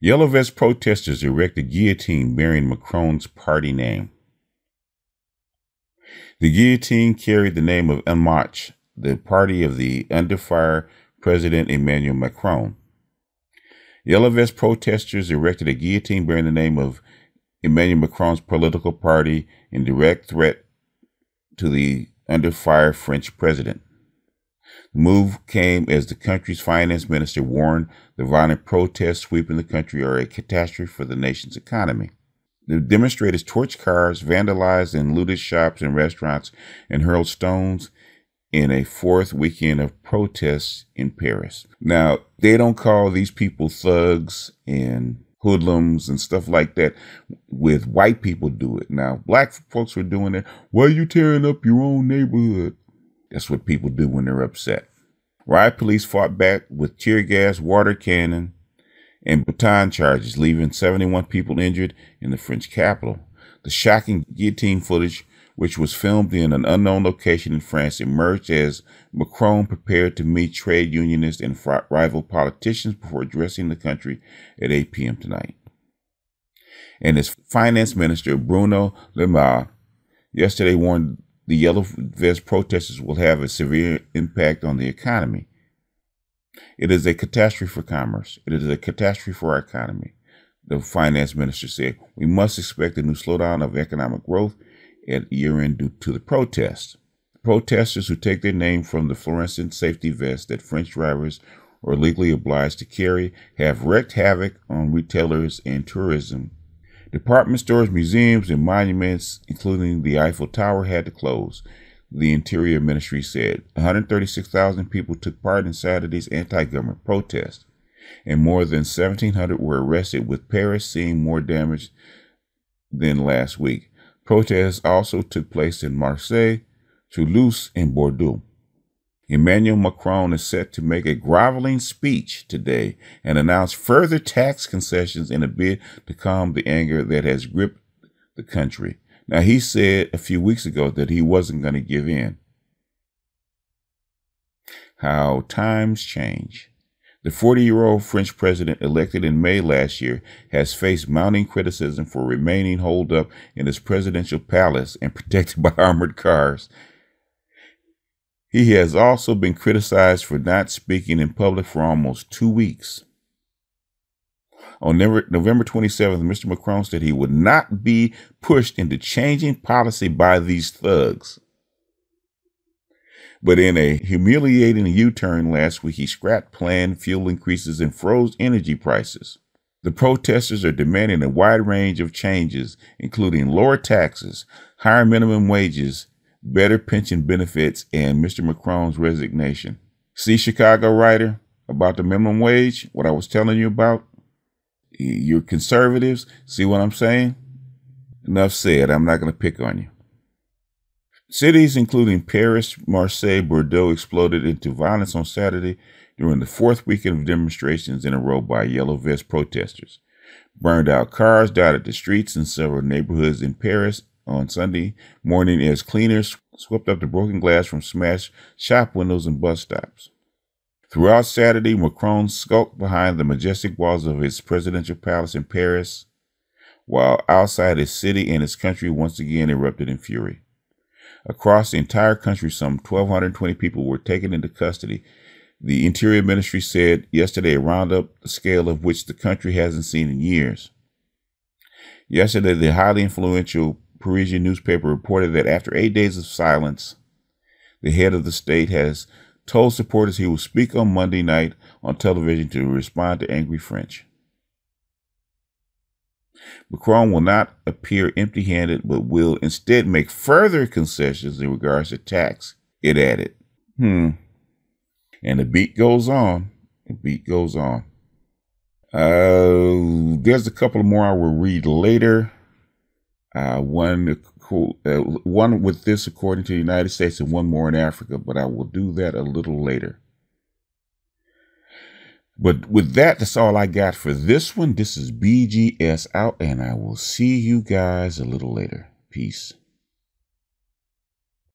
Yellow vest protesters erect a guillotine bearing Macron's party name. The guillotine carried the name of IBMOR, the party of the under fire President Emmanuel Macron. Yellow vest protesters erected a guillotine bearing the name of Emmanuel Macron's political party in direct threat to the under fire French president. The move came as the country's finance minister warned the violent protests sweeping the country are a catastrophe for the nation's economy. The demonstrators torched cars, vandalized and looted shops and restaurants, and hurled stones in a fourth weekend of protests in Paris. Now, they don't call these people thugs and hoodlums and stuff like that with white people do it. Now, black folks were doing it. Why are you tearing up your own neighborhood? That's what people do when they're upset. Riot police fought back with tear gas, water cannon, and baton charges, leaving 71 people injured in the French capital. The shocking guillotine footage, which was filmed in an unknown location in France, emerged as Macron prepared to meet trade unionists and rival politicians before addressing the country at 8 p.m. tonight. And his finance minister, Bruno Le Maire, yesterday warned the yellow vest protesters will have a severe impact on the economy. It is a catastrophe for commerce. It is a catastrophe for our economy. The finance minister said, we must expect a new slowdown of economic growth at year-end due to the protests. Protesters who take their name from the fluorescent safety vests that French drivers are legally obliged to carry have wreaked havoc on retailers and tourism. Department stores, museums, and monuments, including the Eiffel Tower, had to close, the Interior Ministry said. 136,000 people took part in Saturday's anti-government protest, and more than 1,700 were arrested, with Paris seeing more damage than last week. Protests also took place in Marseille, Toulouse, and Bordeaux. Emmanuel Macron is set to make a groveling speech today and announce further tax concessions in a bid to calm the anger that has gripped the country. Now, he said a few weeks ago that he wasn't going to give in. How times change. The 40-year-old French president elected in May last year has faced mounting criticism for remaining holed up in his presidential palace and protected by armored cars. He has also been criticized for not speaking in public for almost 2 weeks. On November 27th, Mr. Macron said he would not be pushed into changing policy by these thugs. But in a humiliating U-turn last week, he scrapped planned fuel increases and froze energy prices. The protesters are demanding a wide range of changes, including lower taxes, higher minimum wages, better pension benefits, and Mr. Macron's resignation. See, Chicago writer, about the minimum wage, what I was telling you about? You're conservatives. See what I'm saying? Enough said. I'm not going to pick on you. Cities including Paris, Marseille, Bordeaux exploded into violence on Saturday during the fourth weekend of demonstrations in a row by yellow vest protesters. Burned out cars dotted the streets in several neighborhoods in Paris on Sunday morning as cleaners swept up the broken glass from smashed shop windows and bus stops. Throughout Saturday, Macron skulked behind the majestic walls of his presidential palace in Paris, while outside his city and his country once again erupted in fury. Across the entire country, some 1,220 people were taken into custody. The Interior Ministry said yesterday a roundup, the scale of which the country hasn't seen in years. Yesterday, the highly influential Parisian newspaper reported that after 8 days of silence, the head of the state has told supporters he will speak on Monday night on television to respond to angry French. Macron will not appear empty-handed, but will instead make further concessions in regards to tax, it added. And the beat goes on. The beat goes on. There's a couple more I will read later. One with this according to the United States and one more in Africa, but I will do that a little later. But with that, that's all I got for this one. This is BGS out, and I will see you guys a little later. Peace.